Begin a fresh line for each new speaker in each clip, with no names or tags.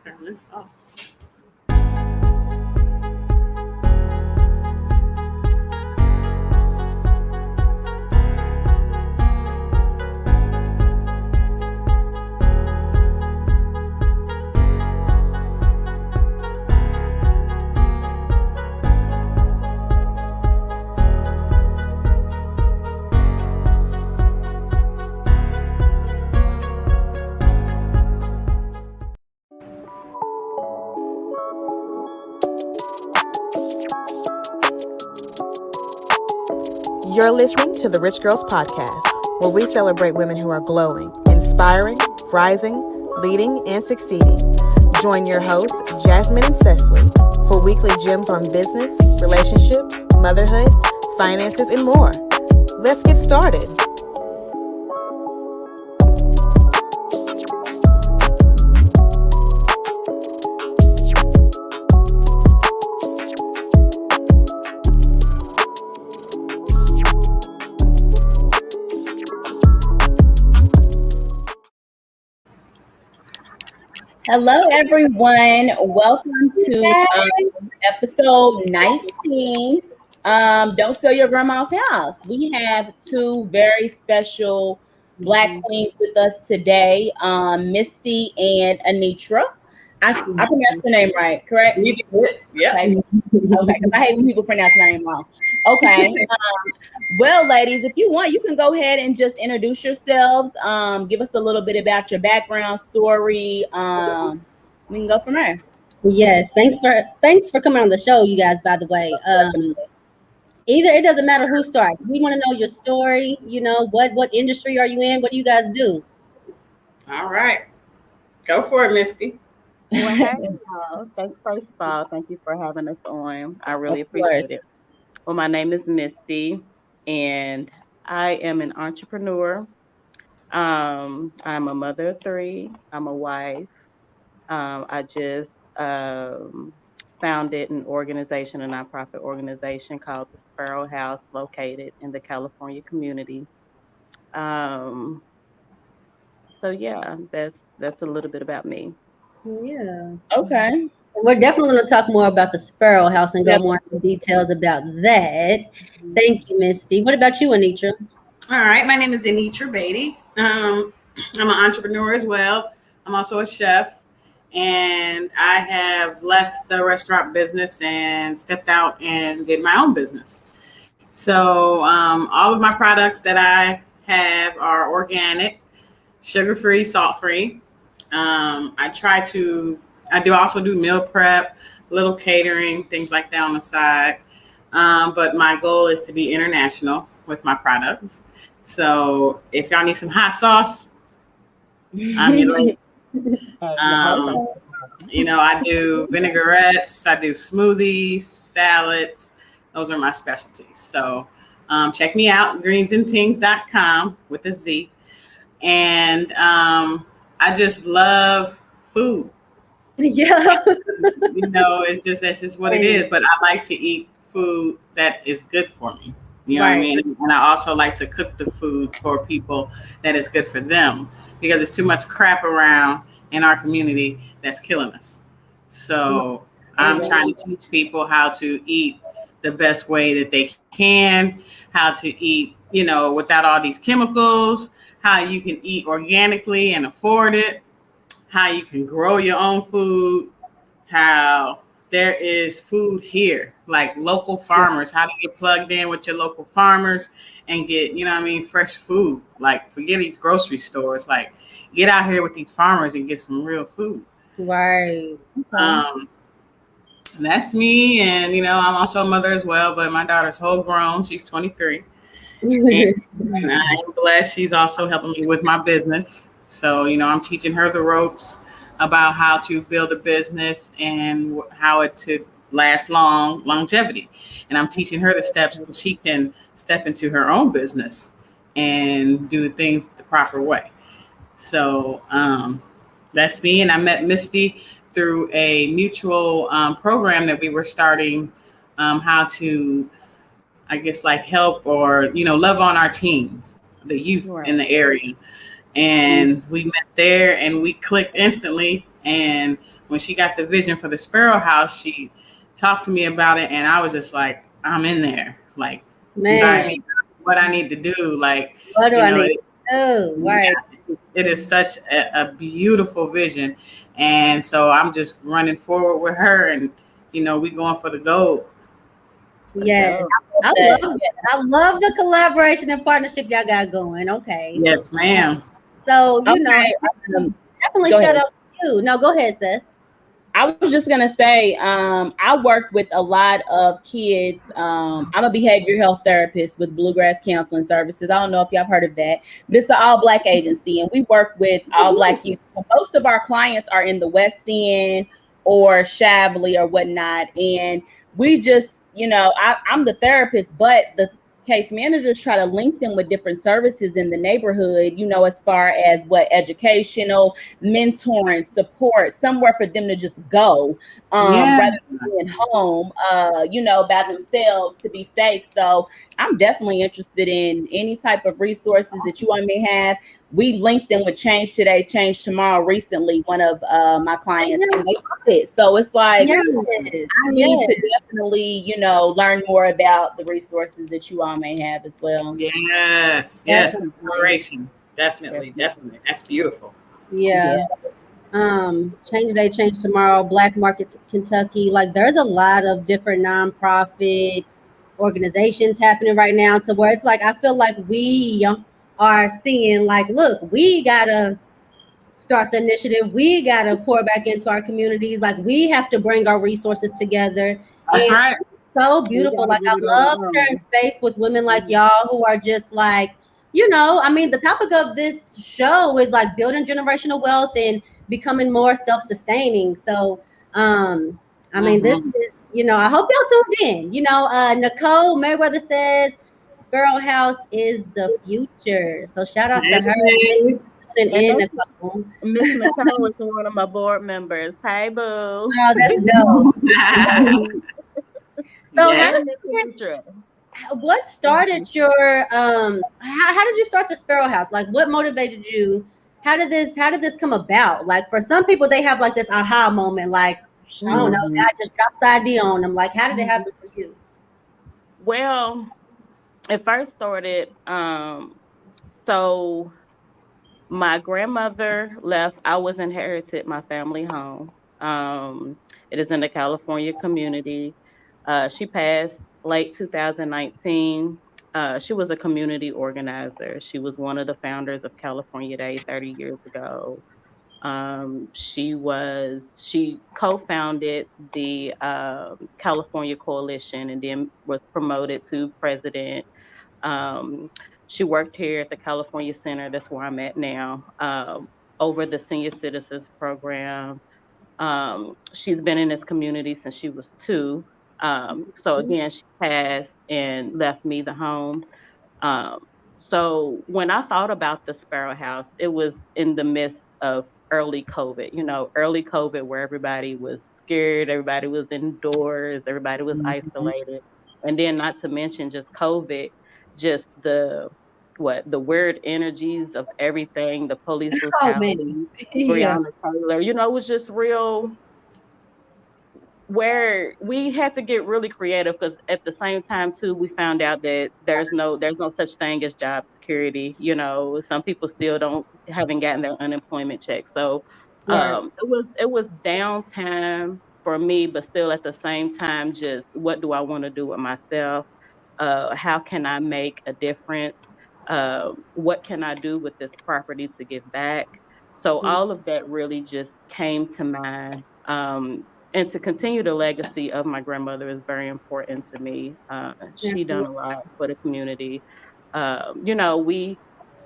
Turn this off.
You're listening to the Rich Girls Podcast, where we celebrate women who are glowing, inspiring, rising, leading, and succeeding. Join your hosts, Jasmine and Cecily, for weekly gems on business, relationships, motherhood, finances, and more. Let's get started.
Hello, everyone. Welcome to episode 19. Don't Sell Your Grandma's House. We have two very special Black queens with us today, Misty and Eneitra. I pronounced your name right, correct?
You did it. Yeah.
Okay, because I hate when people pronounce my name wrong. Okay. Well, ladies, if you want, you can go ahead and just introduce yourselves. Give us a little bit about your background story. We can go from there.
Yes, thanks for coming on the show, you guys. By the way, either it doesn't matter who starts. We want to know your story. You know what industry are you in? What do you guys do?
All right. Go for it, Misty.
Well, hey, first of all, thank you for having us on. I really appreciate it. Well, my name is Misty, and I am an entrepreneur. I'm a mother of three. I'm a wife. I just founded an organization, a nonprofit organization called the Sparrow House, located in the California community. So yeah, that's a little bit about me.
Yeah.
Okay.
We're definitely going to talk more about the Sparrow House and go more into details about that. Thank you, Misty. What about you, Eneitra?
All right. My name is Eneitra Beattie. I'm an entrepreneur as well. I'm also a chef. And I have left the restaurant business and stepped out and did my own business. So all of my products that I have are organic, sugar-free, salt-free. I do also do meal prep, little catering, things like that on the side. But my goal is to be international with my products. So if y'all need some hot sauce, I'm your lady. I do vinaigrettes, I do smoothies, salads. Those are my specialties. So check me out, greensandtings.com with a Z. And I just love food.
Yeah.
That's just what it is. But I like to eat food that is good for me. You know what I mean? And I also like to cook the food for people that is good for them, because there's too much crap around in our community that's killing us. So I'm trying to teach people how to eat the best way that they can, how to eat, without all these chemicals, how you can eat organically and afford it, how you can grow your own food, how there is food here, like local farmers, how to get plugged in with your local farmers and get, fresh food. Like, forget these grocery stores, like get out here with these farmers and get some real food.
Right.
That's me. And, I'm also a mother as well, but my daughter's whole grown. She's 23. And I am blessed. She's also helping me with my business. So, I'm teaching her the ropes about how to build a business and how it to last longevity. And I'm teaching her the steps so she can step into her own business and do things the proper way. So that's me. And I met Misty through a mutual program that we were starting, how to, I guess, like help or, love on our teens, the youth in the area. And we met there and we clicked instantly, and when she got the vision for the Sparrow House, she talked to me about it, and I was just like, I'm in there. Like, sign me what I need to do. Like,
what do
you
I
know,
need to do? Right.
it is such a beautiful vision. And so I'm just running forward with her, and, you know, we going for the gold.
Yes. I love the collaboration and partnership y'all got going. Okay.
Yes, ma'am.
So, you know, definitely shout out to you. No, go ahead, sis.
I was just gonna say, I worked with a lot of kids. I'm a behavioral health therapist with Bluegrass Counseling Services. I don't know if y'all have heard of that, but it's an all-Black agency, and we work with all Black youth. So most of our clients are in the West End or Shabley or whatnot, and we just, you know, I'm the therapist, but the case managers try to link them with different services in the neighborhood, you know, as far as what educational, mentoring, support, somewhere for them to just go, rather than being home, you know, by themselves to be safe. So I'm definitely interested in any type of resources that you all may have. We linked them with Change Today, Change Tomorrow recently, one of my clients, and they love it. So it's like, I need to definitely, you know, learn more about the resources that you all may have as well.
Yes, inspiration. Definitely. That's beautiful.
Yeah. Change Today, Change Tomorrow, Black Market Kentucky. Like, there's a lot of different nonprofit organizations happening right now, to where it's like, I feel like we are seeing, like, look, we gotta start the initiative. We gotta pour back into our communities. Like, we have to bring our resources together.
That's right.
So beautiful. Like, I love sharing space with women like y'all who are just like, you know, I mean, the topic of this show is like building generational wealth and becoming more self-sustaining. So, I mean, this is, you know, I hope y'all tuned in. You know, Nicole Mayweather says Sparrow House is the future. So shout out to her.
Miss Nicole is one of my board members. Hey, boo.
Oh, that's dope. So what started your how did you start the Sparrow House? Like, what motivated you? How did this come about? Like, for some people, they have like this aha moment, like, I don't know, God just dropped the idea on them. Like, how did it happen for you?
Well, it first started, so my grandmother left. I was inherited my family home. It is in the California community. She passed late 2019. She was a community organizer. She was one of the founders of California Day 30 years ago. She co-founded the California Coalition and then was promoted to president. She worked here at the California Center. That's where I'm at now. Over the Senior Citizens Program. She's been in this community since she was 2. So again, she passed and left me the home. So when I thought about the Sparrow House, it was in the midst of early COVID, you know, early COVID where everybody was scared, everybody was indoors, everybody was isolated. And then not to mention just COVID, just the weird energies of everything, the police brutality, Breonna Taylor, you know, it was just real, where we had to get really creative, because at the same time too, we found out that there's no such thing as job security. You know, some people still haven't gotten their unemployment check. So it was downtime for me, but still at the same time, just what do I want to do with myself? How can I make a difference? What can I do with this property to give back? So all of that really just came to mind. And to continue the legacy of my grandmother is very important to me. She done a lot for the community. You know, we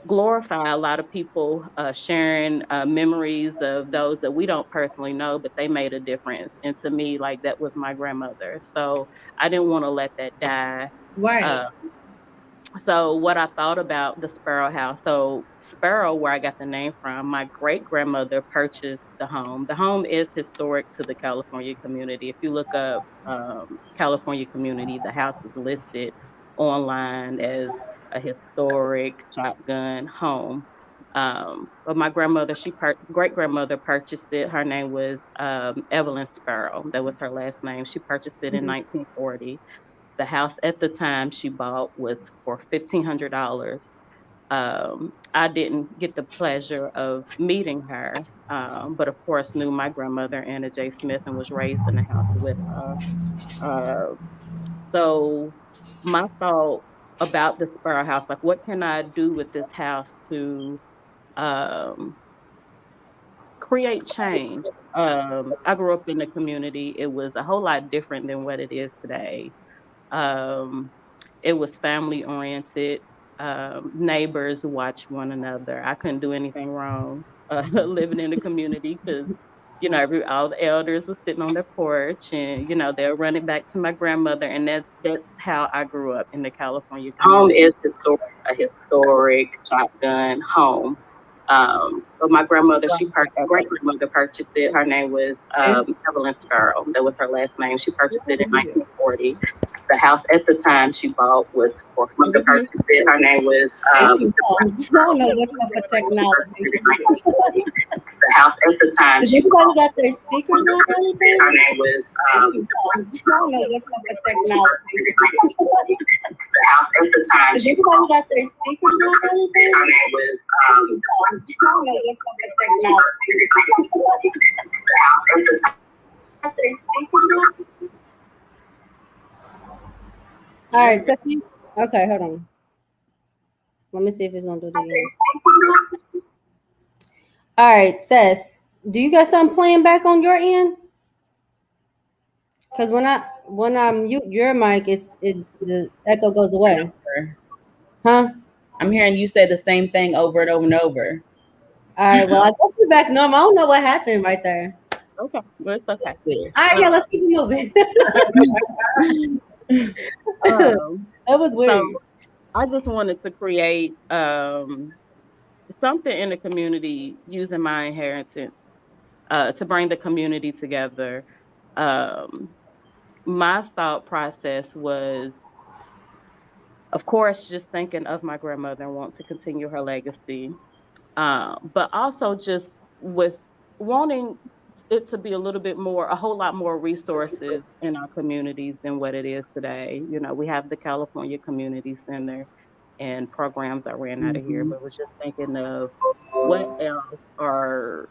glorify a lot of people sharing memories of those that we don't personally know, but they made a difference. And to me, like, that was my grandmother. So I didn't want to let that die.
Right.
So what I thought about the Sparrow House, so Sparrow, where I got the name from, my great grandmother purchased the home. The home is historic to the California community. If you look up California community, the house is listed online as a historic shotgun home. But my grandmother, great grandmother purchased it. Her name was Evelyn Sparrow. That was her last name. She purchased it in 1940. The house at the time she bought was for $1,500. I didn't get the pleasure of meeting her, but of course knew my grandmother, Anna J. Smith, and was raised in the house with her. Uh, so my thought about the Sparrow House, like what can I do with this house to um, create change? I grew up in the community. It was a whole lot different than what it is today. Um, it was family oriented. Neighbors watched one another. I couldn't do anything wrong living in the community because, all the elders were sitting on their porch, and they'll run it back to my grandmother, and that's how I grew up in the California community. Home is a historic shotgun home. But my grandmother, great grandmother purchased it. Her name was Evelyn Sparrow. That was her last name. She purchased it in 1940. The house at the time she bought was for grandmother purchased it. Her name was
I don't know what's up with technology.
The house at the time
Did everybody got their speakers on or anything?
her name was
I don't know what's up with technology.
the house at the time
Did everybody got their speakers on or anything?
her name was
I don't know what's up with technology.
the house at the time.
Got their speakers on? All right, Tessie. Okay, hold on. Let me see if it's gonna do it again. All right, Sess, do you got something playing back on your end? Because when I mute your mic, the echo goes away. Huh?
I'm hearing you say the same thing over and over and over.
All right, well, I guess we're back normal. I don't know what happened right there.
Okay, well, it's okay.
All right, yeah, let's keep it moving. That was weird.
So I just wanted to create something in the community using my inheritance to bring the community together. My thought process was, of course, just thinking of my grandmother and want to continue her legacy, but also just with wanting it to be a whole lot more resources in our communities than what it is today. We have the California Community Center and programs that ran out of here, but we're just thinking of what else are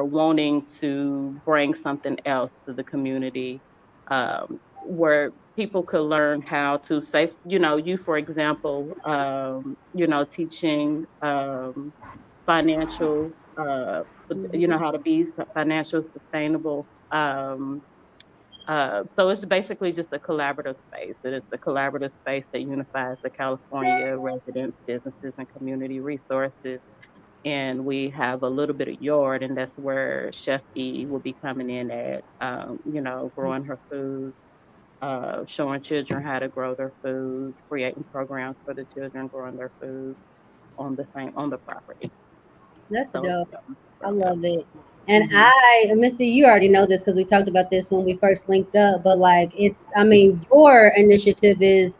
wanting to bring something else to the community, where people could learn how to say, you, for example, teaching financial, how to be financial sustainable. So it's basically just a collaborative space. It's a collaborative space that unifies the California residents, businesses, and community resources. And we have a little bit of yard, and that's where Chef E will be coming in at, growing her food, showing children how to grow their foods, creating programs for the children growing their food on the property.
That's dope. I love it. And Misty, you already know this because we talked about this when we first linked up, but your initiative is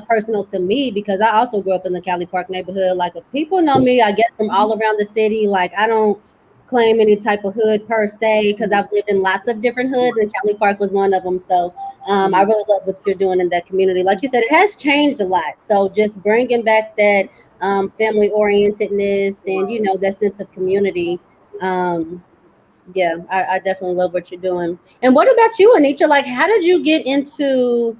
personal to me because I also grew up in the Cali Park neighborhood. Like, if people know me, I guess, from all around the city. Like, I don't claim any type of hood per se because I've lived in lots of different hoods, and Cali Park was one of them. So I really love what you're doing in that community. Like you said, it has changed a lot. So just bringing back that family orientedness and that sense of community. Yeah, I definitely love what you're doing. And what about you, Eneitra? Like, how did you get into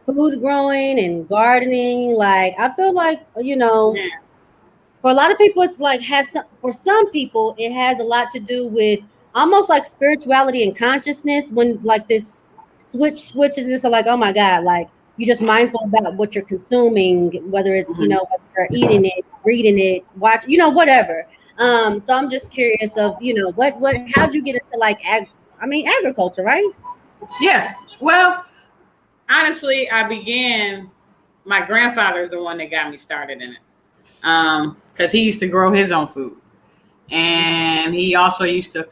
food growing and gardening? Like, I feel like, for a lot of people, it's like for some people, it has a lot to do with almost like spirituality and consciousness when like this switch is just like, oh my God, like you're just mindful about what you're consuming, whether it's, whether you're eating it, reading it, whatever. So I'm just curious of, how'd you get into like, agriculture, right?
Yeah. Well, honestly, my grandfather's the one that got me started in it. Because he used to grow his own food. And he also used to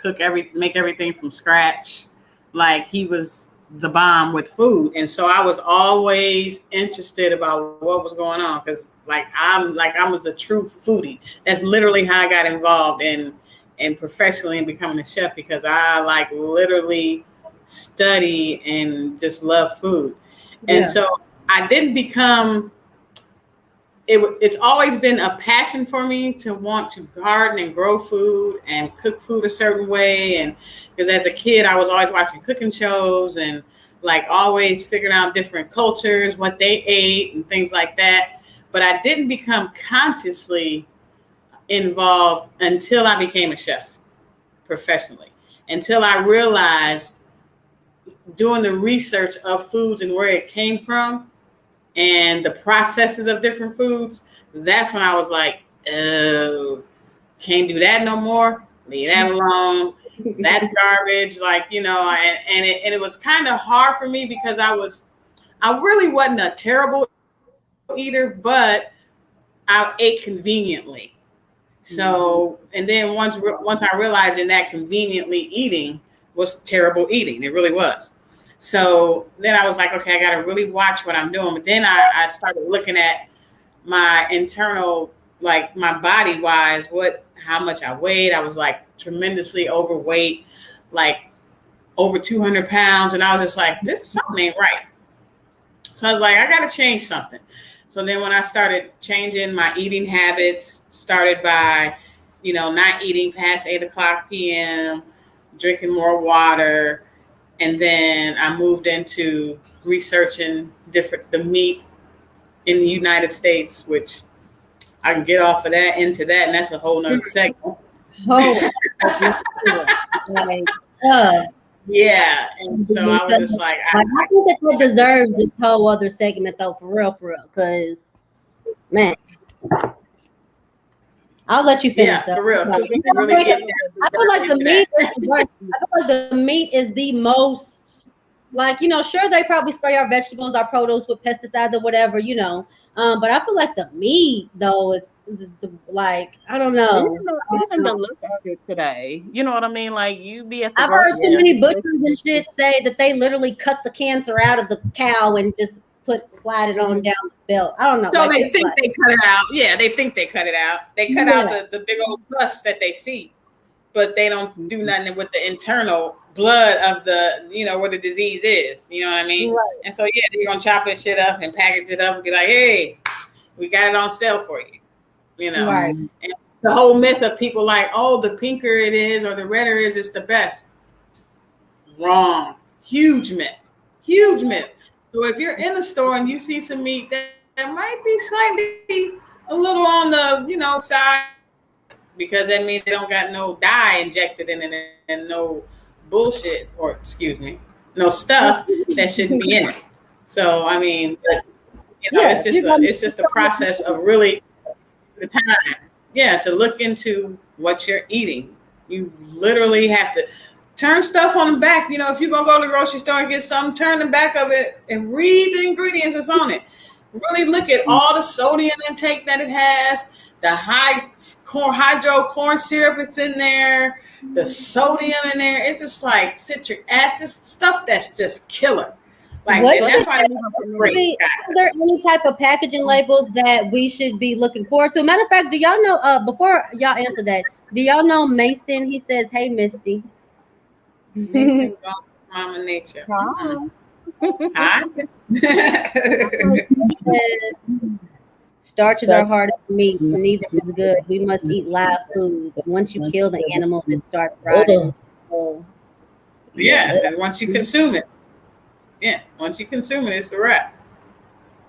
make everything from scratch. Like, he was the bomb with food. And so I was always interested about what was going on, because I was a true foodie. That's literally how I got involved in professionally in becoming a chef, because I like literally study and just love food. And so I didn't become it's always been a passion for me to want to garden and grow food and cook food a certain way. And because as a kid, I was always watching cooking shows and like always figuring out different cultures, what they ate and things like that. But I didn't become consciously involved until I became a chef professionally, until I realized doing the research of foods and where it came from and the processes of different foods. That's when I was like, oh, can't do that no more. Leave that alone. That's garbage. Like, and it was kind of hard for me because I really wasn't a terrible eater, but I ate conveniently. So, and then once I realized in that conveniently eating was terrible eating, it really was. So then I was like, okay, I got to really watch what I'm doing. But then I started looking at my internal, like my body wise, how much I weighed. I was like tremendously overweight, like over 200 pounds. And I was just like, something ain't right. So I was like, I got to change something. So then when I started changing my eating habits, started by, not eating past 8:00 p.m., drinking more water. And then I moved into researching the meat in the United States, which I can get off of that into that. And that's a whole nother segment. Yeah. And so I was just like,
I think that deserves this whole other segment though, for real. Cause man, I'll let you finish.
Yeah, for real.
I feel like the meat is the worst. I feel like the meat is the most, like, sure, they probably spray our vegetables, our produce with pesticides or whatever, but I feel like the meat though is like, I don't know.
Even the look of it today, you know what I mean? Like you be at the
I've heard too many butchers and shit say that they literally cut the cancer out of the cow and just slide it on down the belt. I don't know.
So they think they cut it out. Yeah, they think they cut it out. They cut out the big old pus that they see, but they don't do nothing with the internal blood of the, where the disease is. You know what I mean? Right. And so, they're going to chop this shit up and package it up and be like, hey, we got it on sale for you. Right. And the whole myth of people like, oh, the pinker it is or the redder it is, it's the best. Wrong. Huge myth. So if you're in the store and you see some meat that might be slightly a little on the, side, because that means they don't got no dye injected in it and no bullshit, or no stuff that shouldn't be in it. So, I mean, it's just a process of really the time, to look into what you're eating. You literally have to turn stuff on the back. If you're going to go to the grocery store and get something, turn the back of it and read the ingredients that's on it. Really look at all the sodium intake that it has, the hydro corn syrup that's in there, the sodium in there. It's just like citric acid stuff that's just killer. Like, that's why
are there any type of packaging labels that we should be looking forward to? Matter of fact, do y'all know, before y'all answer that, do y'all know Mason? He says, hey, Misty.
Mason, Mama Nature. Hi.
Starches are hard as meat, neither is good. We must eat live food. Once you kill the animal, it starts rotting.
And once you consume it. Yeah, once you consume it, it's a wrap.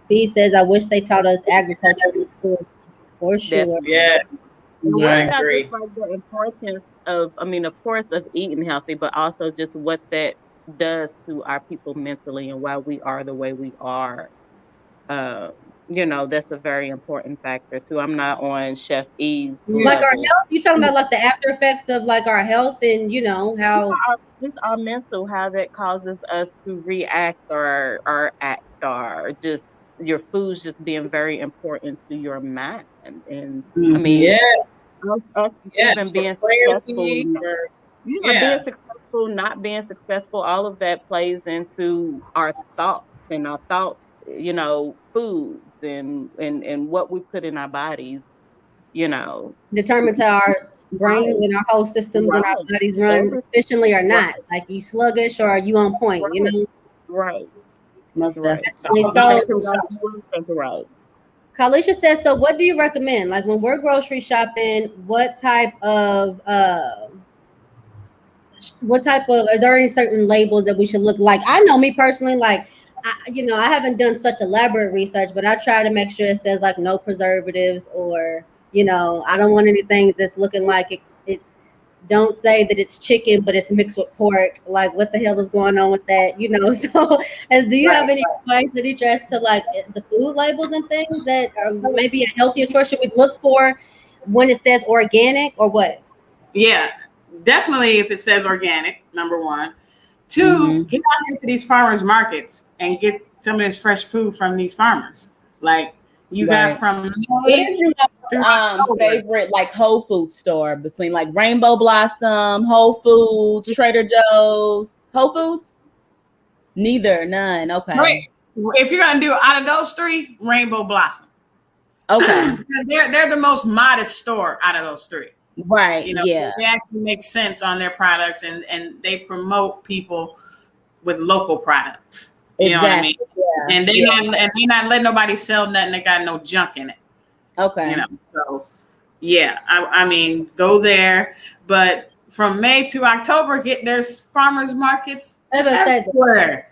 B says, I wish they taught us agriculture in school. For sure.
Yeah. I agree.
Just like the importance of course, of eating healthy, but also just what that does to our people mentally and why we are the way we are. That's a very important factor too. I'm not on Chef E's
like our health. You talking about like the after effects of like our health and how
just our mental, how that causes us to react or act, or just your food's just being very important to your mind. And being successful, being successful successful, not being successful, all of that plays into our thoughts and our thoughts, foods and what we put in our bodies,
Determines how our brains and our whole systems and our bodies run efficiently or not. Like, you sluggish or are you on point,
Right.
Most
Right.
definitely.
Right.
Kalisha says, so what do you recommend? Like, when we're grocery shopping, what type of are there any certain labels that we should look like? I know me personally, like, I haven't done such elaborate research, but I try to make sure it says like no preservatives, or I don't want anything that's looking like it's don't say that it's chicken but it's mixed with pork. Like, what the hell is going on with that? So do you have any advice that you as to like the food labels and things that are maybe a healthier choice should we look for when it says organic or what?
Yeah, definitely. If it says organic, number one. Two, get out into these farmers markets and get some of this fresh food from these farmers. Like, you got from
what is your favorite like Whole Foods store between like Rainbow Blossom, Whole Foods, Trader Joe's, Whole Foods? None. Okay.
Right. If you're gonna do out of those three, Rainbow Blossom.
Okay.
they're the most modest store out of those three.
Right. Yeah.
They actually make sense on their products, and they promote people with local products. You know what I mean? Yeah. And they not letting nobody sell nothing that got no junk in it.
Okay.
So yeah, I mean, go there. But from May to October, there's farmers markets everywhere.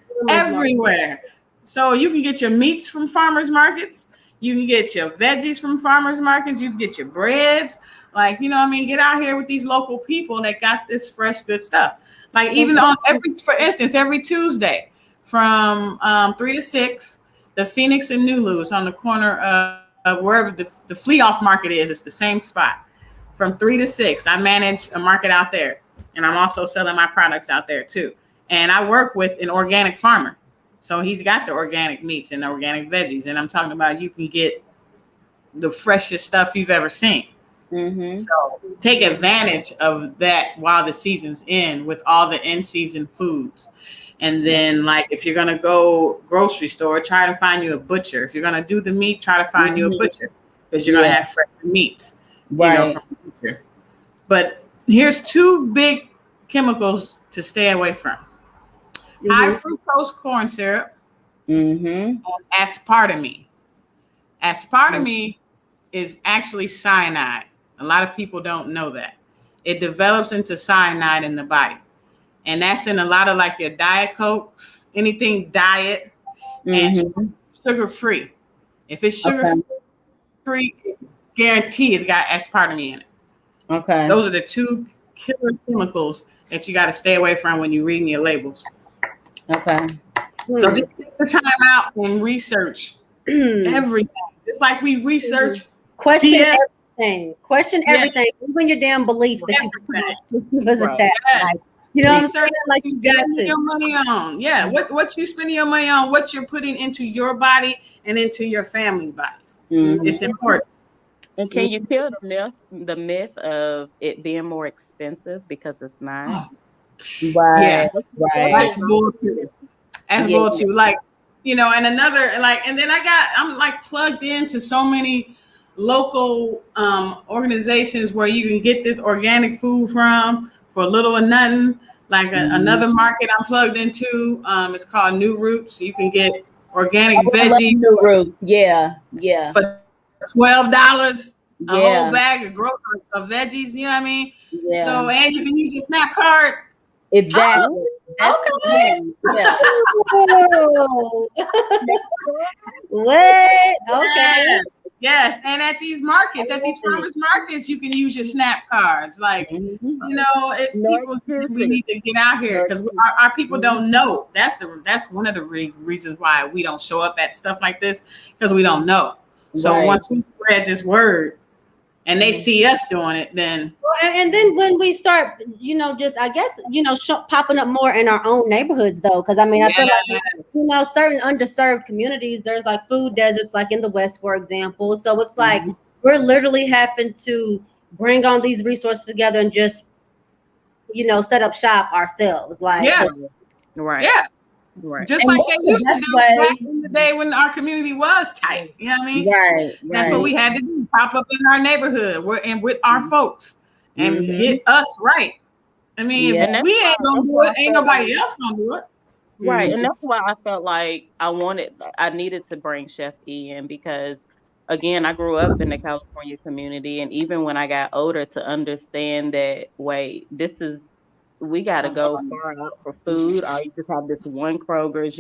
So you can get your meats from farmers markets. You can get your veggies from farmers markets. You can get your breads. Like, get out here with these local people that got this fresh, good stuff. Like, even for instance, every Tuesday from 3 to 6, the Phoenix and Nulu's on the corner of wherever the flea off market is. It's the same spot. From 3 to 6, I manage a market out there, and I'm also selling my products out there too. And I work with an organic farmer, so he's got the organic meats and the organic veggies. And I'm talking about you can get the freshest stuff you've ever seen. Mm-hmm. So take advantage of that while the season's in with all the in-season foods. And then, like, if you're going to go grocery store, try to find you a butcher. If you're going to do the meat, try to find you a butcher, because you're going to have fresh meats, from the butcher. But here's two big chemicals to stay away from. High fructose corn syrup and aspartame. Aspartame is actually cyanide. A lot of people don't know that. It develops into cyanide in the body. And that's in a lot of like your Diet Cokes, anything diet, and sugar-free. If it's sugar-free, guarantee it's got aspartame in it. Okay. Those are the two killer chemicals that you got to stay away from when you're reading your labels. Okay. So just take the time out and research everything. It's like we research.
Question everything. Question everything. Even your damn beliefs that you as a child. Like, what I'm saying? Like, you got to
your money on. Yeah. What you spending your money on, what you're putting into your body and into your family's bodies. It's important.
And can you kill the myth of it being more expensive because it's not?
Right.
That's bullshit. That's bullshit. Like, and another, like, and then I'm like plugged into so many local organizations where you can get this organic food from for little or nothing. Like another market I'm plugged into, it's called New Roots. You can get organic veggies.
New Roots. Yeah.
For $12, a whole bag of veggies. You know what I mean? Yeah. So, and you can use your SNAP card.
Exactly.
Okay. Yeah. What? Okay.
Yes. And at these markets, at these farmers markets, you can use your SNAP cards. Like, it's people we need to get out here because our people don't know. That's one of the reasons why we don't show up at stuff like this, because we don't know. So once we spread this word and they see us doing it, then.
And then when we start, just, I guess, popping up more in our own neighborhoods, though, because I mean, I feel like, certain underserved communities, there's like food deserts, like in the West, for example. So it's like we're literally having to bring on these resources together and just set up shop ourselves. Like,
Yeah.
Right.
Yeah.
Right.
Just
And
like they used to do
way-
back in the day when our community was tight. You know what I mean?
Right.
That's what we had to do. Pop up in our neighborhood and with our folks and get us right. I mean,
Yeah.
if we ain't gonna do it, ain't nobody else gonna do it.
Right. And that's why I felt like I needed to bring Chef E in because, again, I grew up in the California community. And even when I got older, to understand that, wait, we got to go far out for food, or you just have this one Kroger's,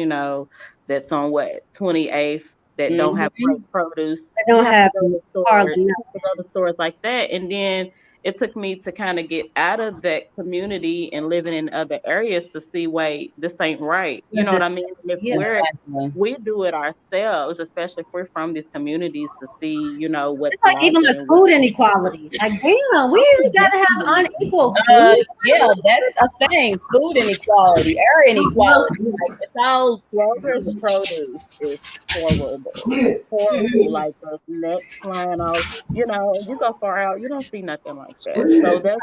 that's on 28th that don't have great produce.
They don't have
to go to stores,
hardly
you have to go to stores like that. And then it took me to kind of get out of that community and living in other areas to see, wait, this ain't right. You know what I mean? And if we do it ourselves, especially if we're from these communities, to see, what's
It's like even like food inequality. Like, damn, we gotta have unequal food.
Yeah, that is a thing. Food inequality, air inequality. Like, it's all
Kroger's produce is horrible. Like the neck flying off. You go far out, you don't see nothing like that. So that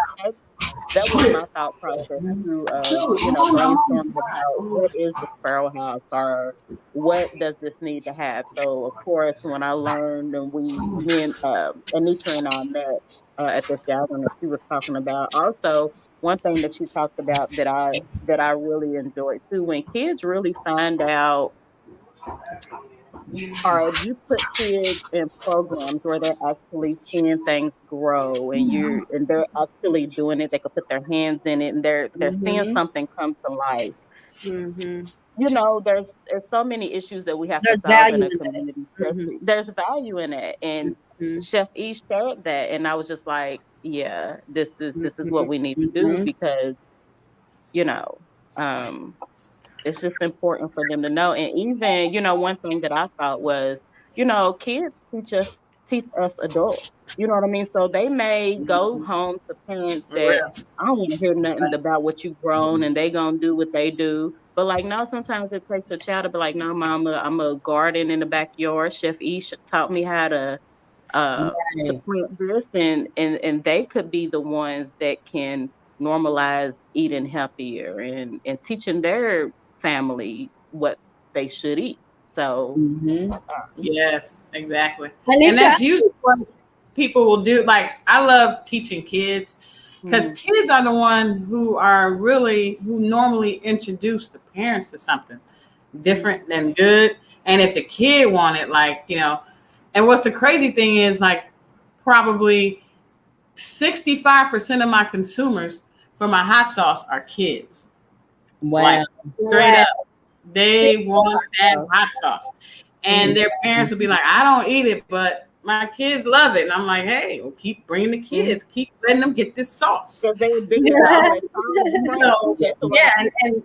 was my thought process to brainstorm about what is the Sparrow House, or what does this need to have. So of course, when I learned, and me and Eneitra and I met at this gathering, that she was talking about, also one thing that she talked about that I really enjoyed too, when kids really find out, or if you put kids in programs where they're actually seeing things grow, and they're actually doing it, they can put their hands in it, and they're seeing something come to life. There's so many issues that we have to solve in a community. There's value in it, and Chef E shared that, and I was just like, yeah, this is what we need to do, because it's just important for them to know. And even, one thing that I thought was, kids teach us adults. You know what I mean? So they may go home to parents that I don't want to hear nothing about what you've grown, and they gonna do what they do. But like, no, sometimes it takes a child to be like, no, mama, I'm a garden in the backyard. Chef E taught me how to plant this, and they could be the ones that can normalize eating healthier and teaching their family what they should eat. So
yes, exactly. And that's usually what people will do. Like, I love teaching kids, because kids are the one who normally introduce the parents to something different than good. And if the kid want it, and what's the crazy thing is, like, probably 65% of my consumers for my hot sauce are kids.
Wow.
Like, straight up, they want that hot sauce. And their parents will be like, I don't eat it, but my kids love it. And I'm like, hey, well, keep bringing the kids. Keep letting them get this sauce.
And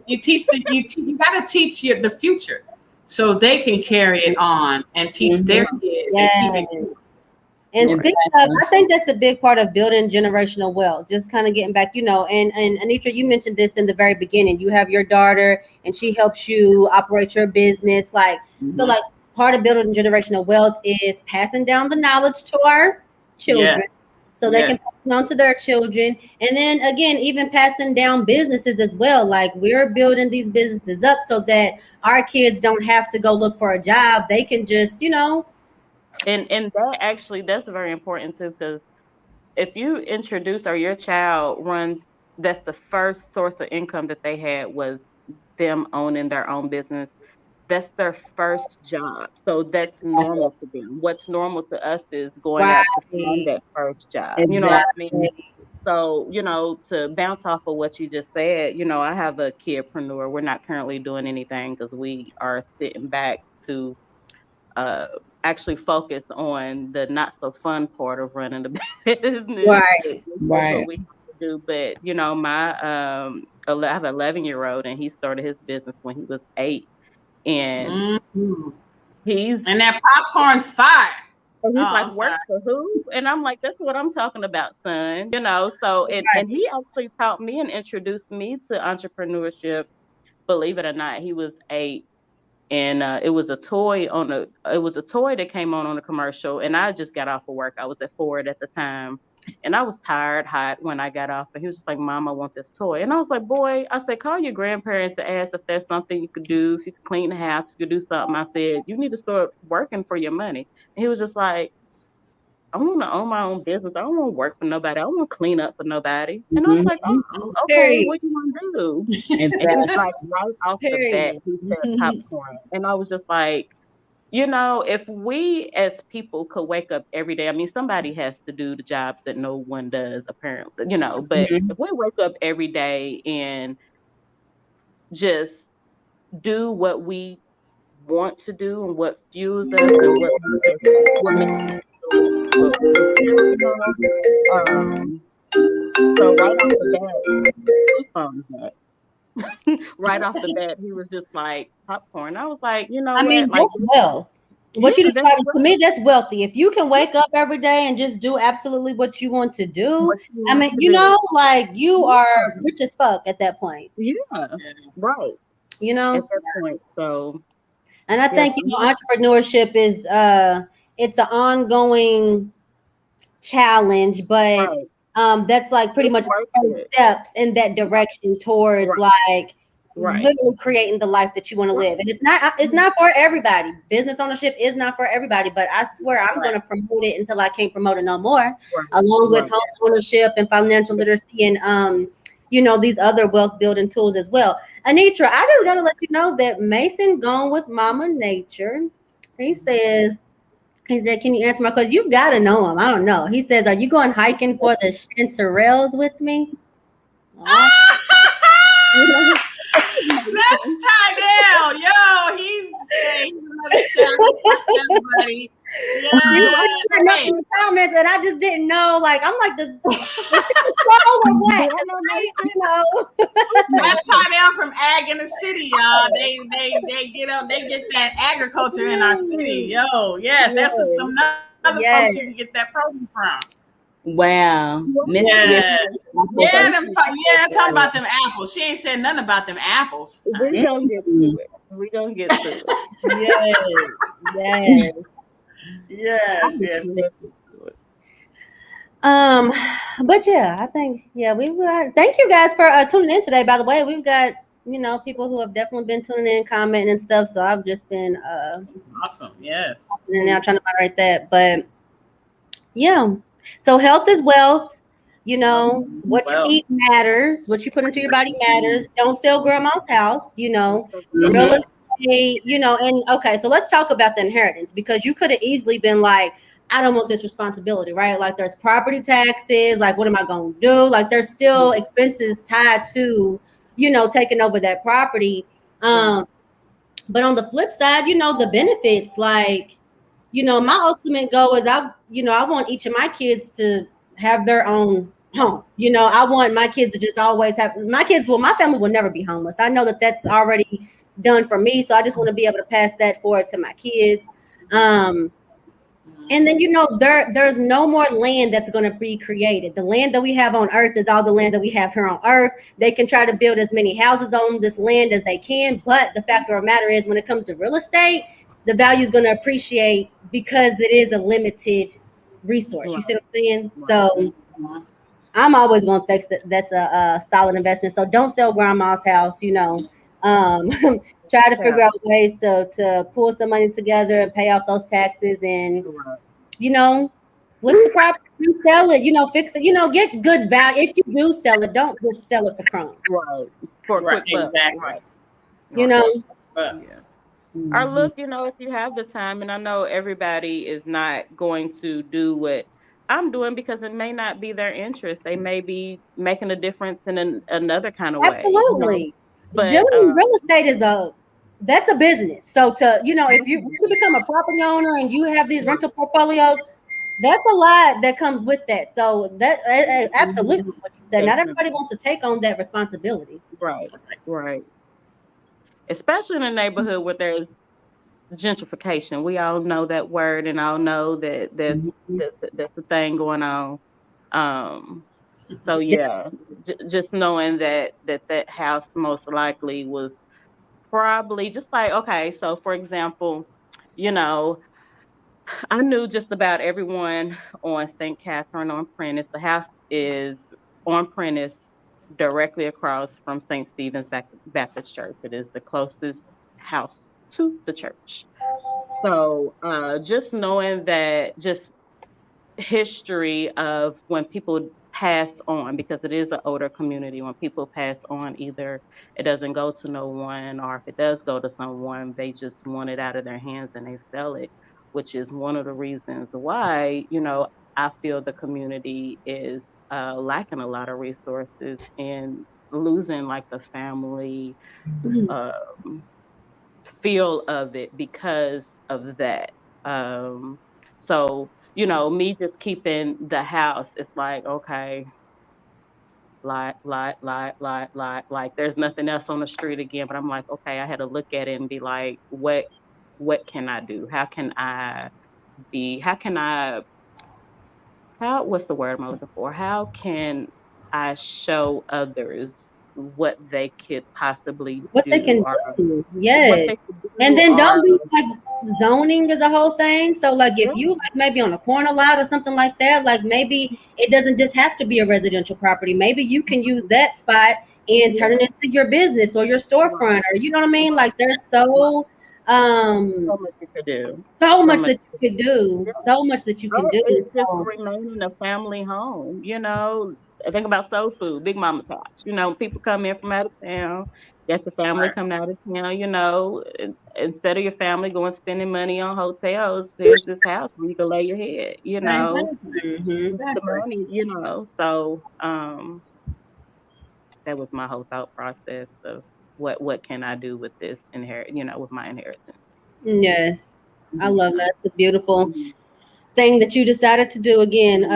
you teach you got to teach the future, so they can carry it on and teach their kids and keep it.
And speaking of, I think that's a big part of building generational wealth. Just kind of getting back, and Eneitra, you mentioned this in the very beginning. You have your daughter, and she helps you operate your business. Like, so like part of building generational wealth is passing down the knowledge to our children, so they can pass it on to their children. And then again, even passing down businesses as well. Like, we're building these businesses up so that our kids don't have to go look for a job. They can just,
And that's very important too, because if you introduce, or your child runs, that's the first source of income that they had, was them owning their own business. That's their first job. So that's normal to them. What's normal to us is going out to find that first job. You know what I mean? So, to bounce off of what you just said, I have a kidpreneur. We're not currently doing anything because we are sitting back to actually focus on the not so fun part of running the business.
Right.
That's what we have to do. But I have an 11-year-old, and he started his business when he was 8, and
and that popcorn's fire.
And he's like, work for who? And I'm like, that's what I'm talking about, son. So and he actually taught me and introduced me to entrepreneurship. Believe it or not, he was 8. And it was a toy that came on a commercial, and I just got off of work. I was at Ford at the time, And I was tired, hot when I got off. And he was just like, Mom, I want this toy. And I was like, boy, I said, call your grandparents to ask if there's something you could do. If you could clean the house, you could do something. I said, you need to start working for your money. And he was just like, I want to own my own business. I don't want to work for nobody. I don't want to clean up for nobody. And I was like, oh, okay, what do you want to do? And he was like, right off the bat, he said popcorn. And I was just like, you know, if we as people could wake up every day, I mean, somebody has to do the jobs that no one does, apparently, you know, but if we wake up every day and just do what we want to do and what fuels us and what makes us feel fulfilled, so right off the bat, who found that? Right off the bat, he was just like popcorn. I was like, you know,
I mean,
like,
that's wealth. What you described to me, that's wealthy. If you can wake up every day and just do absolutely what you want to do, I mean, you know, like you are rich as fuck at that point.
Yeah, right.
You know,
at that point. So,
and I think you know, entrepreneurship is it's an ongoing challenge, but that's like pretty much steps in that direction towards like literally creating the life that you want to live. And it's not for everybody. Business ownership is not for everybody, but I swear I'm going to promote it until I can't promote it no more, along with home ownership and financial literacy and you know, these other wealth building tools as well. Eneitra, I just got to let you know that Mason gone with Mama Nature. He said, can you answer my question? You got to know him. I don't know. He says, are you going hiking for the chanterelles with me?
That's Tydell. Yo, he's another shout out to everybody. Yeah.
Hey. In the comments, and I just didn't know. Like, I'm like, this or what? You know.
That's Tydell from Ag in the City, y'all. They get that agriculture in our city. Yo, yes, that's some other folks you can get that program from.
Wow.
Yeah, I'm talking about them apples. She ain't said nothing about them apples.
We're gonna get to it. We're gonna get to it.
Yes. But yeah, I think we've got. Thank you guys for tuning in today. By the way, we've got people who have definitely been tuning in, commenting and stuff. So I've just been
awesome. Yes.
And now trying to moderate that, but yeah. So health is wealth. You know, what you eat matters. What you put into your body matters. Don't sell grandma's house. You know, real estate. You know, and okay. So let's talk about the inheritance, because you could have easily been like, I don't want this responsibility, right? Like there's property taxes. Like, what am I going to do? Like there's still expenses tied to, taking over that property. But on the flip side, the benefits, like, my ultimate goal is I want each of my kids to have their own home. I want my kids to just always have my family will never be homeless. I know that that's already done for me. So I just want to be able to pass that forward to my kids. And then, there's no more land that's going to be created. The land that we have on earth is all the land that we have here on earth. They can try to build as many houses on this land as they can. But the fact of the matter is, when it comes to real estate, the value is going to appreciate because it is a limited resource. You see what I'm saying? So I'm always going to think that that's a solid investment. So don't sell grandma's house, try to figure out ways to pull some money together and pay off those taxes and, flip the property, sell it, fix it, get good value. If you do sell it, don't just sell it for crumbs.
Right. For quick
exactly.
Or look, if you have the time, and I know everybody is not going to do what I'm doing because it may not be their interest. They may be making a difference in another kind of way.
Absolutely. But dealing in real estate that's a business. So if you become a property owner and you have these rental portfolios, that's a lot that comes with that. So that absolutely what you said. Not everybody wants to take on that responsibility.
Right. Especially in a neighborhood where there's gentrification. We all know that word and all know that that's a thing going on. So yeah, just knowing that house most likely was probably just like, okay, so for example, I knew just about everyone on St. Catherine on Prentice. The house is on Prentice, directly across from St. Stephen's Baptist Church. It is the closest house to the church. So just knowing that, just history of when people pass on, because it is an older community. When people pass on, either it doesn't go to no one, or if it does go to someone, they just want it out of their hands and they sell it, which is one of the reasons why, I feel the community is lacking a lot of resources and losing like the family feel of it because of that. So, me just keeping the house, it's like, okay, like there's nothing else on the street again. But I'm like, okay, I had to look at it and be like, what can I do? What's the word I'm looking for? How can I show others what they could possibly
what
do,
they can
or
do.
what
Yes.
they could do,
And then
or
don't be like zoning is the whole thing. So like if you like maybe on a corner lot or something like that, like maybe it doesn't just have to be a residential property. Maybe you can use that spot and turn it into your business or your storefront, or you know what I mean? Like there's so
much you could do.
so much that you could do. So much that you can do.
It's just
So
remaining a family home, I think about soul food, Big Mama's house. People come in from out of town. That's a family coming out of town. Instead of your family going spending money on hotels, there's this house where you can lay your head. The money. So that was my whole thought process of what can I do with this with my inheritance.
yes, I love that. It's a beautiful thing that you decided to do. Again,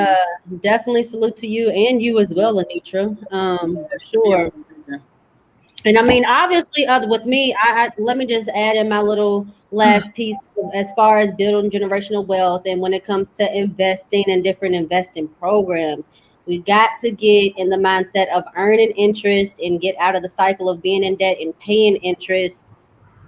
definitely salute to you and you as well, Eneitra. For sure. And I mean, obviously, with me, I let me just add in my little last piece as far as building generational wealth, and when it comes to investing and different investing programs, we got to get in the mindset of earning interest and get out of the cycle of being in debt and paying interest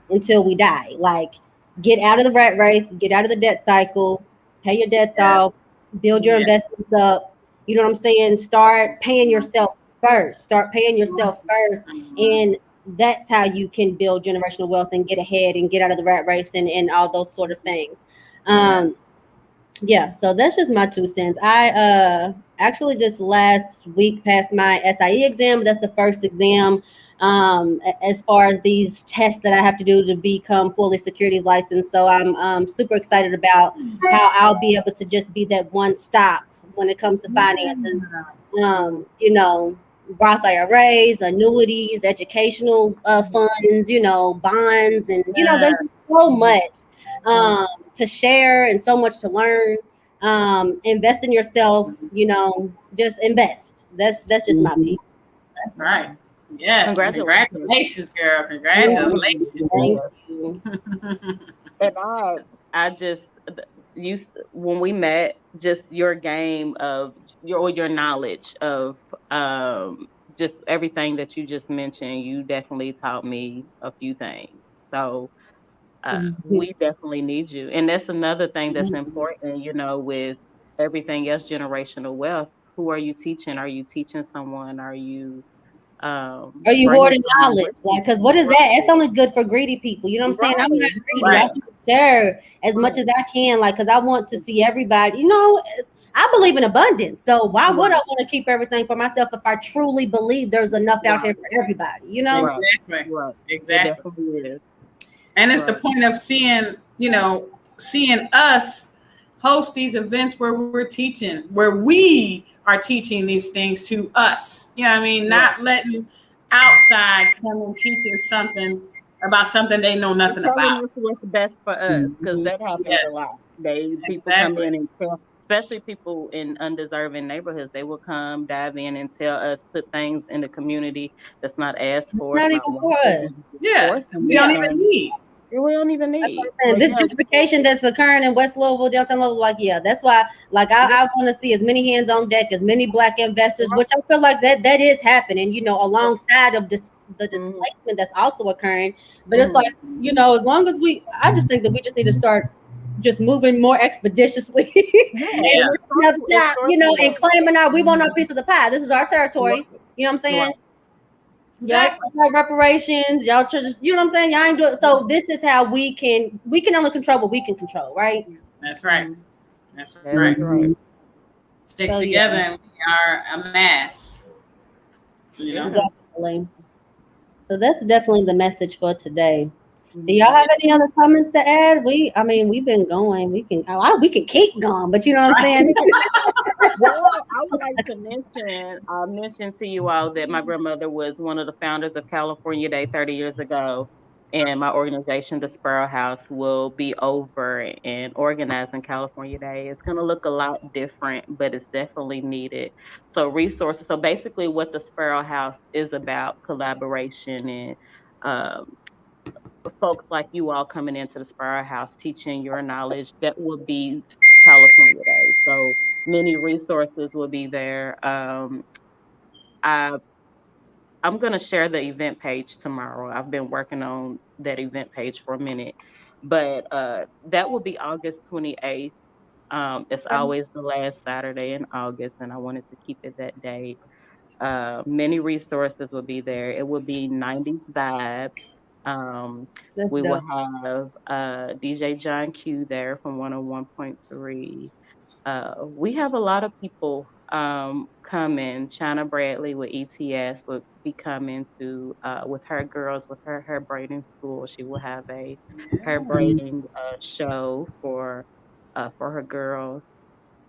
until we die. Like, get out of the rat race, get out of the debt cycle, pay your debts off, build your investments up. You know what I'm saying? Start paying yourself first. Start paying yourself first. And that's how you can build generational wealth and get ahead and get out of the rat race and all those sort of things. Yeah, so that's just my 2 cents. I actually just last week passed my SIE exam. That's the first exam as far as these tests that I have to do to become fully securities licensed. So I'm super excited about how I'll be able to just be that one stop when it comes to finances. Roth IRAs, annuities, educational funds, bonds, and there's so much to share and so much to learn. Invest in yourself, just invest. That's just my piece.
That's right. Yes. Congratulations, girl. Congratulations.
Thank you.
And I just, when we met, just your game of your knowledge of just everything that you just mentioned, you definitely taught me a few things. So we definitely need you. And that's another thing that's important, with everything else, generational wealth. Who are you teaching? Are you teaching someone? Are you
Are you hoarding knowledge? Like, because what is that? It's only good for greedy people. You know what I'm saying? I'm not greedy. I want to share as much as I can, like, because I want to see everybody. I believe in abundance. So why would I want to keep everything for myself if I truly believe there's enough out here for everybody?
Exactly. And it's the point of seeing us host these events where we're teaching, where we are teaching these things to us. Not letting outside come and teaching something about something they know nothing about.
What's best for us, because that happens a lot. People come in and tell, especially people in undeserving neighborhoods, they will come, dive in, and tell us, put things in the community that's not asked for.
Not even for us.
We don't even need.
We don't even need.
This gentrification that's occurring in West Louisville, downtown Louisville, that's why, I want to see as many hands on deck, as many Black investors, which I feel like that is happening, alongside of the displacement that's also occurring. But it's like, as long as I just think that we just need to start just moving more expeditiously.
Yeah.
And claiming we want our piece of the pie. This is our territory. You know what I'm saying?
Right. Exactly.
Y'all ain't reparations. Y'all just, you know what I'm saying? Y'all ain't doing. So this is how we can only control what we can control, right?
That's right. That's
That's
right.
right.
Stick together and we are a mass. You know?
Definitely. So that's definitely the message for today. Do y'all have any other comments to add? We've been going. We can keep going, but you know what I'm saying?
Well, I would like to mention to you all that my grandmother was one of the founders of California Day 30 years ago. And my organization, the Sparrow House, will be over and organizing California Day. It's going to look a lot different, but it's definitely needed. So resources. So basically what the Sparrow House is about, collaboration and folks like you all coming into the Sparrow House, teaching your knowledge. That will be California Day. So many resources will be there. I'm going to share the event page tomorrow. I've been working on that event page for a minute, but that will be August 28th. It's always the last Saturday in August, and I wanted to keep it that date. Many resources will be there. It will be 90s vibes. We will have DJ John Q there from 101.3. We have a lot of people coming. China Bradley with ETS will be coming to with her girls with her hair braiding school. She will have a hair braiding show for her girls.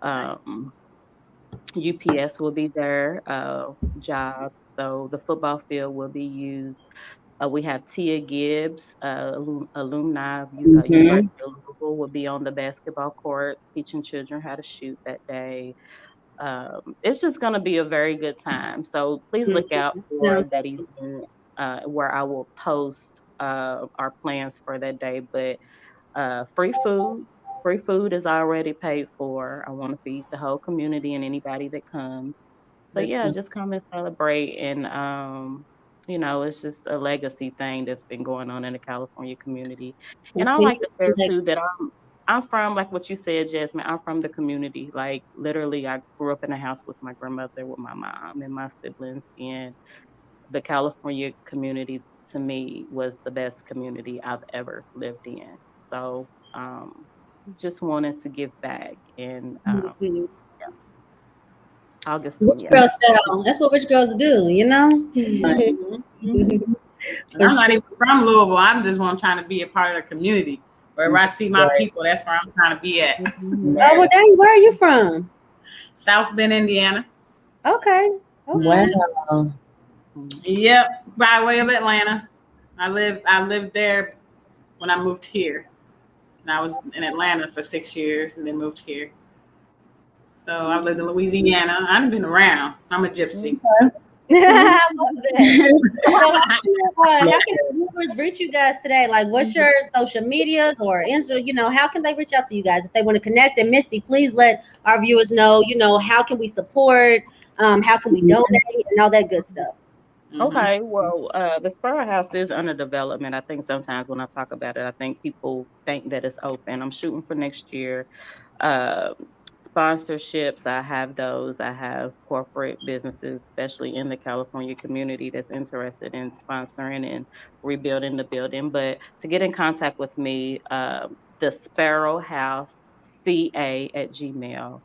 UPS will be there. Jobs. So the football field will be used. We have Tia Gibbs, alumni of University of Louisville, will be on the basketball court teaching children how to shoot that day. It's just going to be a very good time. So please look out for that event where I will post our plans for that day. But free food. Free food is already paid for. I want to feed the whole community and anybody that comes. So yeah, just come and celebrate. And it's just a legacy thing that's been going on in the California community. And I like to share too that I'm from, like what you said, Jasmine, I'm from the community. Like literally I grew up in a house with my grandmother, with my mom and my siblings, and the California community to me was the best community I've ever lived in. So just wanted to give back. And August 20th.
Girl style. That's what rich girls do, you know?
I'm not even from Louisville. I'm just trying to be a part of the community. Wherever I see my people, that's where I'm trying to be at.
Oh, well, dang, where are you from?
South Bend, Indiana.
Okay.
Wow.
Yep, by way of Atlanta. I lived there when I moved here. And I was in Atlanta for 6 years and then moved here. So I've lived in Louisiana. I've been around. I'm a gypsy.
I love that. How can viewers reach you guys today? Like, what's your social medias or Insta? How can they reach out to you guys if they want to connect? And Misty, please let our viewers know. How can we support? How can we donate and all that good stuff?
Okay, well, the Sparrow House is under development. I think sometimes when I talk about it, I think people think that it's open. I'm shooting for next year. Sponsorships, I have those. I have corporate businesses, especially in the California community, that's interested in sponsoring and rebuilding the building. But to get in contact with me, the Sparrow House CA@gmail.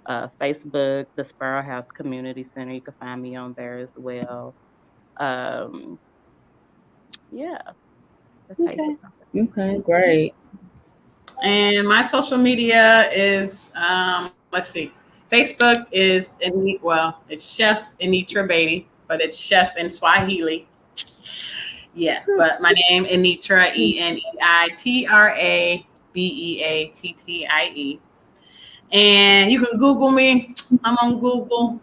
Facebook, the Sparrow House Community Center. You can find me on there as well. Yeah.
Okay, great.
And my social media is, let's see, Facebook is, it's Chef Eneitra Beattie, but it's Chef in Swahili. Yeah, but my name, Eneitra, ENEITRA And you can Google me. I'm on Google.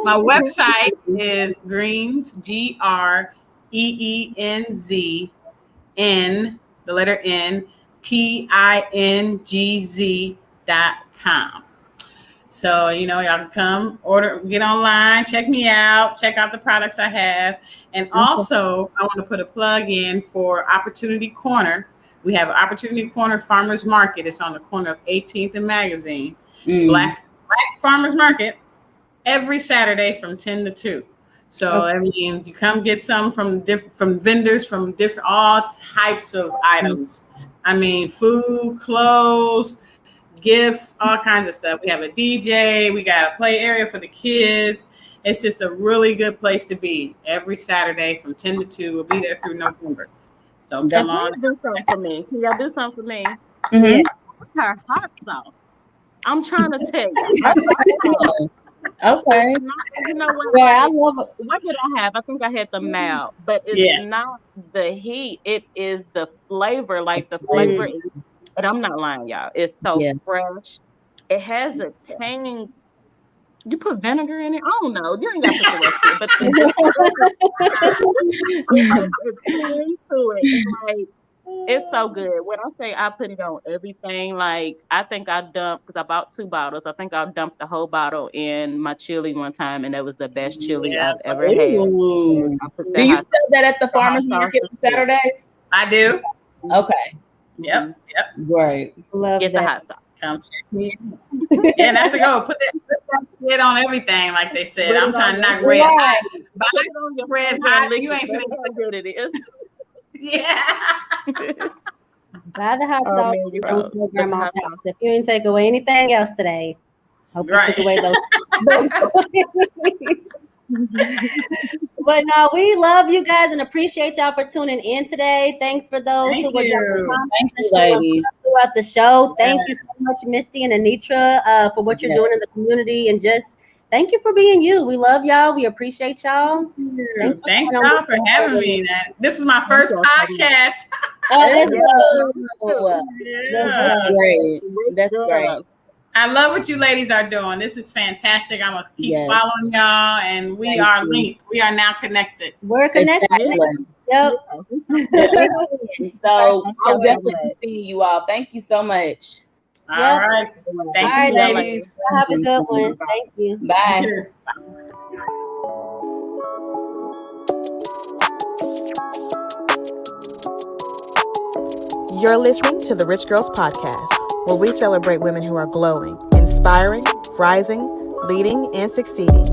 My website is Greens, GREENZN, the letter N, TINGZ.com. So, y'all can come, order, get online, check me out, check out the products I have. And also, I want to put a plug in for Opportunity Corner. We have Opportunity Corner Farmers Market. It's on the corner of 18th and Magazine. Black Farmers Market every Saturday from 10 to 2. So that means you come get some from vendors from different all types of items. I mean, food, clothes, gifts, all kinds of stuff. We have a DJ. We got a play area for the kids. It's just a really good place to be every Saturday from 10 to 2. We'll be there through November. So come on.
Do something for me. Can y'all do something for me?
Mm-hmm.
Her hot sauce. I'm trying to tell you.
Okay.
You know what?
Yeah, I love it.
What did I have? I think I had the mild, but it's not the heat. It is the flavor. Like the flavor is, and I'm not lying, y'all. It's so fresh. It has a tang. You put vinegar in it? I don't know. You ain't got to put the rest of it, but to it. Like, it's so good. When I say I put it on everything, like I think I dumped, because I bought 2 bottles. I think I dumped the whole bottle in my chili one time, and that was the best chili I've ever had.
Do you sell that at the farmers market on Saturdays?
I do.
Okay.
Yep.
Right.
Love
Get
that.
the hot sauce.
Come check me out. And that's to go. Put that shit on everything, like they said. I'm trying to knock red hot. Buy red hot. You ain't finna
how good it is.
Yeah.
Buy the hot sauce from your grandma's house. If you didn't take away anything else today, hope you took away those. But no, we love you guys and appreciate y'all for tuning in today. Thanks for those who were ladies throughout the show. Thank you so much, Misty and Eneitra, for what you're doing in the community, and just thank you for being you. We love y'all. We appreciate y'all.
Thank y'all for having me. This is my first podcast.
That's great. That's great.
I love what you ladies are doing. This is fantastic. I'm going to keep following y'all, and we are linked. We are now connected.
We're connected.
Exactly.
Yep.
So I'll definitely see you all. Thank you so much.
All right. Thank you, ladies.
Have a good one. Thank you.
Bye.
You're listening to the Rich Girls Podcast, where we celebrate women who are glowing, inspiring, rising, leading, and succeeding.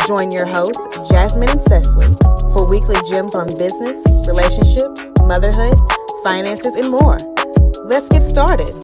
Join your hosts, Jasmine and Cecily, for weekly gems on business, relationships, motherhood, finances, and more. Let's get started.